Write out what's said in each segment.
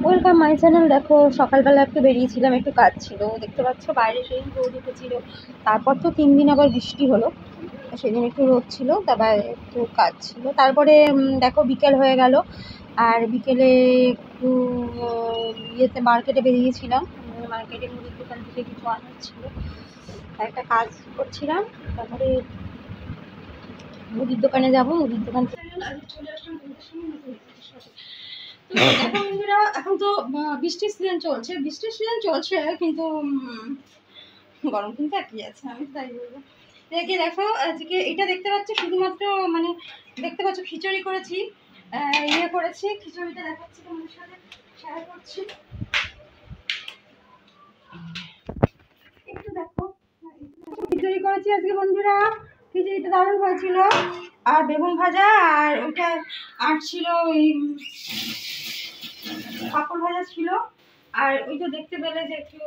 Welcome my channel. দেখো সকালবেলা একটু বেরিয়েছিলাম, একটু কাজ ছিল, দেখতে পাচ্ছ বাইরে সেই রোদ উঠেছিল। তারপর তো 3 দিন আবার বৃষ্টি হলো, সেদিন একটু রোদ ছিল, তারপর একটু কাজ ছিল। তারপরে দেখো বিকেল হয়ে গেল, আর বিকেলে একটু ইয়েতে মার্কেটে বেরিয়েছিলাম। মার্কেটে মুদির দোকান থেকে কিছু আনার ছিল, একটা কাজ করছিলাম। তারপরে মুদির দোকানে যাবো, মুদির দোকান থেকে চলে আসলাম তোমাদের সঙ্গে নতুন কিছুর সাথে। তো দেখো বন্ধুরা, এখন তো বৃষ্টির সিজন চলছে, কিন্তু গরম কিন্তু একই আছে, আমি তাই বলবো। দেখে দেখো আজকে এটা দেখতে পাচ্ছ, শুধুমাত্র মানে দেখতে পাচ্ছ খিচুড়ি করেছি, ইয়ে করেছি, খিচুড়িটা দেখাচ্ছি তোমাদের সাথে শেয়ার করছি। একটু দেখো, খিচুড়ি করেছি আজকে বন্ধুরা। খিচুড়িটা দারুণ হয়েছিল, আর বেগুন ভাজা, আর ওইটা আর ছিল ওই পাঁপড় ভাজা ছিল। আর ওই তো দেখতে পেলে যে একটু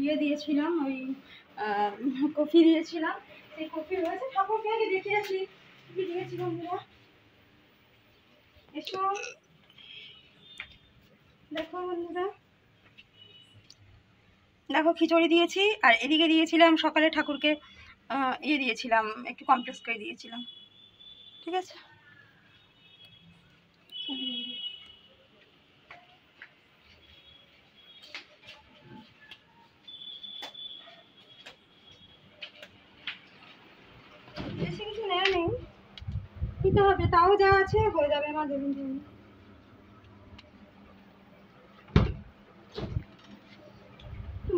ইয়ে দিয়েছিলাম, ওই কফি দিয়েছিলাম, সেই কফি রয়েছে। ঠাকুরকে আগে দেখে আসি কি দিয়েছি বন্ধুরা। এসো দেখো বন্ধুরা, দেখো খিচুড়ি দিয়েছি, আর এদিকে দিয়েছিলাম সকালে ঠাকুরকে ইয়ে দিয়েছিলাম, একটু কমপ্লেক্স করে দিয়েছিলাম। ঠিক আছে, বেশি কিছু নেওয়া নেই, নিতে হবে, তাও যা আছে হয়ে যাবে আমার দেখুন।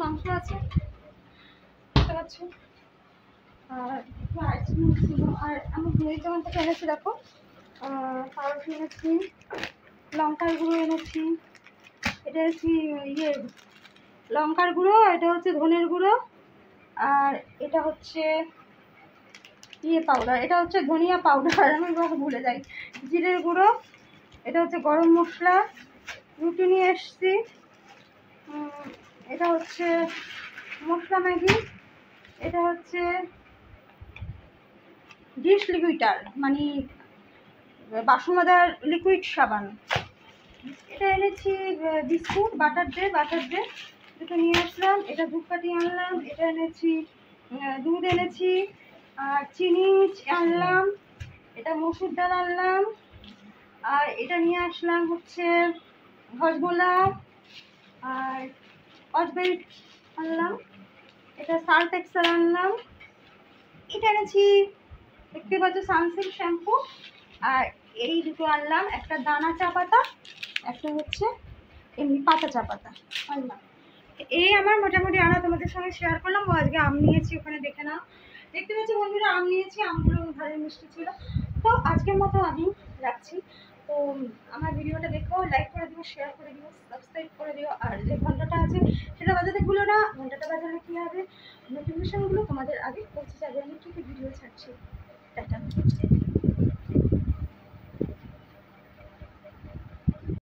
মাংস আছে বুঝতে পারছো, আর একটু আইসক্রিম ছিল, আর আমি মুদির দোকান থেকে এনেছি দেখো পাউরুটি এনেছি, লঙ্কার গুঁড়ো এনেছি, এটা হচ্ছে ইয়ে লঙ্কার গুঁড়ো, এটা হচ্ছে ধনের গুঁড়ো, আর এটা হচ্ছে ইয়ে পাউডার, এটা হচ্ছে ধনিয়া পাউডার, আমি ভুলে যাই, জিরের গুঁড়ো, এটা হচ্ছে গরম মশলা, রুটি নিয়ে এসছি, এটা হচ্ছে মশলা ম্যাগি, এটা হচ্ছে ডিশ লিকুইডার মানে বাসন মাজার লিকুইড সাবান, এটা এনেছি বিস্কুট, বাটার ডে দুটো নিয়ে আসলাম, এটা ধূপকাঠি আনলাম, এটা এনেছি দুধ এনেছি, আর চিনি আনলাম, এটা মসুর ডাল আনলাম, আর এটা নিয়ে আসলাম হচ্ছে হজমোলা, আর অজবেল আনলাম, এটা সার্ফ এক্সেল আনলাম, এটা এনেছি দেখতে পাচ্ছ সানসিল্ক শ্যাম্পু, আর এই দুটো আনলাম, একটা দানা চা পাতা, একটা হচ্ছে এমনি পাতা চা পাতা আনলাম। এই আমার মোটামুটি আনা তোমাদের সঙ্গে শেয়ার করলাম। ও আজকে আম নিয়েছি, ওখানে দেখে নাও, দেখতে পাচ্ছি বন্ধুরা আম নিয়েছি, আমগুলো ভালোই মিষ্টি ছিল। তো আজকের মতো আমি রাখছি। তো আমার ভিডিওটা দেখো, লাইক করে দিও, শেয়ার করে দিও, সাবস্ক্রাইব করে দিও, আর যে ঘন্টাটা আছে সেটা বাজাতে ভুলো না। ঘন্টাটা বাজালে কী হবে, নোটিফিকেশনগুলো তোমাদের আগে পৌঁছে যাবে, আমি কী কী ভিডিও ছাড়ছি। টাটা।